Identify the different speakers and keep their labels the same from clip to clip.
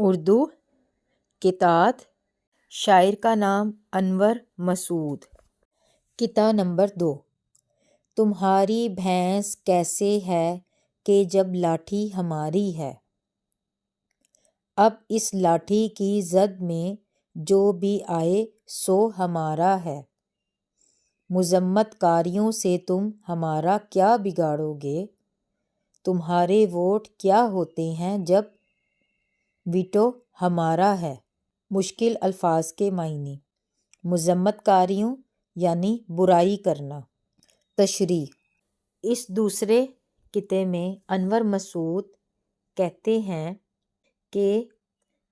Speaker 1: اردو کتاب شاعر کا نام انور مسعود۔ کتاب نمبر 2۔ تمہاری بھینس کیسے ہے کہ جب لاٹھی ہماری ہے، اب اس لاٹھی کی زد میں جو بھی آئے سو ہمارا ہے۔ مذمت کاریوں سے تم ہمارا کیا بگاڑو گے، تمہارے ووٹ کیا ہوتے ہیں جب ویٹو ہمارا ہے۔ مشکل الفاظ کے معنی۔ مذمت کاریوں یعنی برائی کرنا۔ تشریح۔ اس دوسرے قطعے میں انور مسعود کہتے ہیں کہ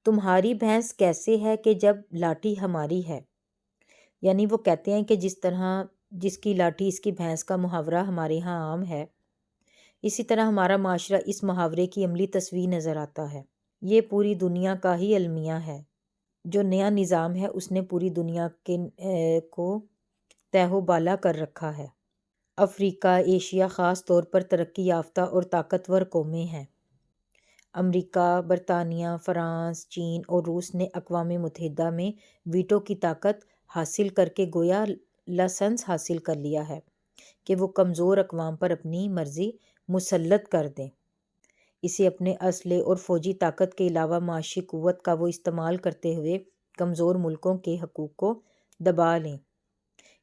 Speaker 1: تمہاری بھینس کیسے ہے کہ جب لاٹھی ہماری ہے، یعنی وہ کہتے ہیں کہ جس طرح جس کی لاٹھی اس کی بھینس کا محاورہ ہمارے ہاں عام ہے، اسی طرح ہمارا معاشرہ اس محاورے کی عملی تصویر نظر آتا ہے۔ یہ پوری دنیا کا ہی المیہ ہے۔ جو نیا نظام ہے اس نے پوری دنیا کو تہہ و بالا کر رکھا ہے۔ افریقہ، ایشیا خاص طور پر ترقی یافتہ اور طاقتور قومیں ہیں۔ امریکہ، برطانیہ، فرانس، چین اور روس نے اقوام متحدہ میں ویٹو کی طاقت حاصل کر کے گویا لائسنس حاصل کر لیا ہے کہ وہ کمزور اقوام پر اپنی مرضی مسلط کر دیں۔ اسے اپنے اسلحے اور فوجی طاقت کے علاوہ معاشی قوت کا وہ استعمال کرتے ہوئے کمزور ملکوں کے حقوق کو دبا لیں،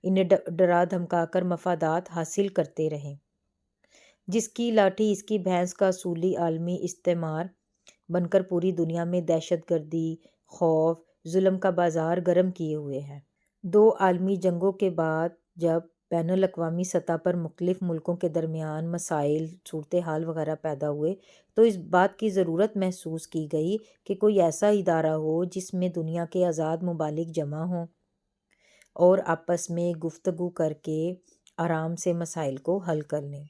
Speaker 1: انہیں ڈرا دھمکا کر مفادات حاصل کرتے رہیں۔ جس کی لاٹھی اس کی بھینس کا اصولی عالمی استعمار بن کر پوری دنیا میں دہشت گردی، خوف، ظلم کا بازار گرم کیے ہوئے ہے۔ 2 عالمی جنگوں کے بعد جب بین الاقوامی سطح پر مختلف ملکوں کے درمیان مسائل، صورتحال وغیرہ پیدا ہوئے تو اس بات کی ضرورت محسوس کی گئی کہ کوئی ایسا ادارہ ہو جس میں دنیا کے آزاد ممالک جمع ہوں اور آپس میں گفتگو کر کے آرام سے مسائل کو حل کر لیں۔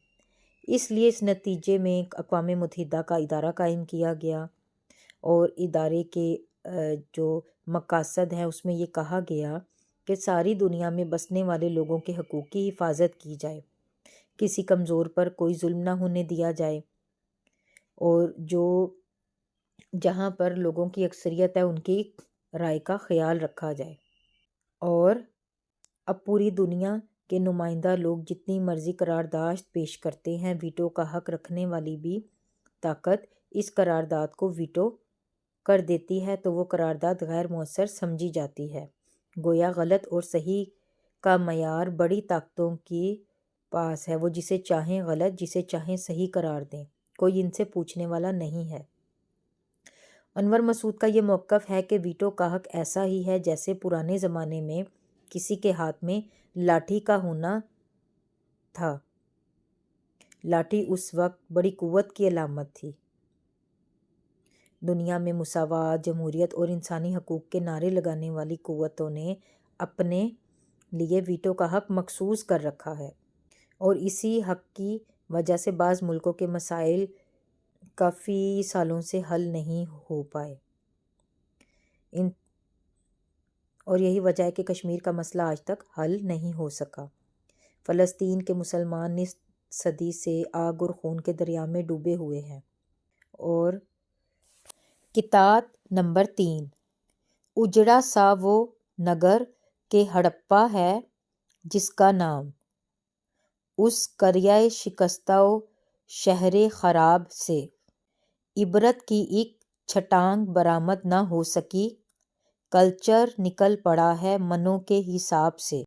Speaker 1: اس لیے اس نتیجے میں اقوام متحدہ کا ادارہ قائم کیا گیا اور ادارے کے جو مقاصد ہیں اس میں یہ کہا گیا کہ ساری دنیا میں بسنے والے لوگوں کے حقوق کی حفاظت کی جائے، کسی کمزور پر کوئی ظلم نہ ہونے دیا جائے، اور جہاں پر لوگوں کی اکثریت ہے ان کی رائے کا خیال رکھا جائے، اور اب پوری دنیا کے نمائندہ لوگ جتنی مرضی قرارداد پیش کرتے ہیں، ویٹو کا حق رکھنے والی بھی طاقت اس قرارداد کو ویٹو کر دیتی ہے تو وہ قرارداد غیر مؤثر سمجھی جاتی ہے۔ گویا غلط اور صحیح کا معیار بڑی طاقتوں کے پاس ہے، وہ جسے چاہیں غلط جسے چاہیں صحیح قرار دیں، کوئی ان سے پوچھنے والا نہیں ہے۔ انور مسعود کا یہ موقف ہے کہ ویٹو کا حق ایسا ہی ہے جیسے پرانے زمانے میں کسی کے ہاتھ میں لاٹھی کا ہونا تھا۔ لاٹھی اس وقت بڑی قوت کی علامت تھی۔ دنیا میں مساوات، جمہوریت اور انسانی حقوق کے نعرے لگانے والی قوتوں نے اپنے لیے ویٹو کا حق مخصوص کر رکھا ہے، اور اسی حق کی وجہ سے بعض ملکوں کے مسائل کافی سالوں سے حل نہیں ہو پائے، اور یہی وجہ ہے کہ کشمیر کا مسئلہ آج تک حل نہیں ہو سکا۔ فلسطین کے مسلمان نصف صدی سے آگ اور خون کے دریا میں ڈوبے ہوئے ہیں۔ اور کتاب نمبر 3۔ اجڑا سا وہ نگر کہ ہڑپا ہے جس کا نام، اس قریۂ شکستہ و شہر خراب سے عبرت کی ایک چھٹانگ برآمد نہ ہو سکی، کلچر نکل پڑا ہے منوں کے حساب سے۔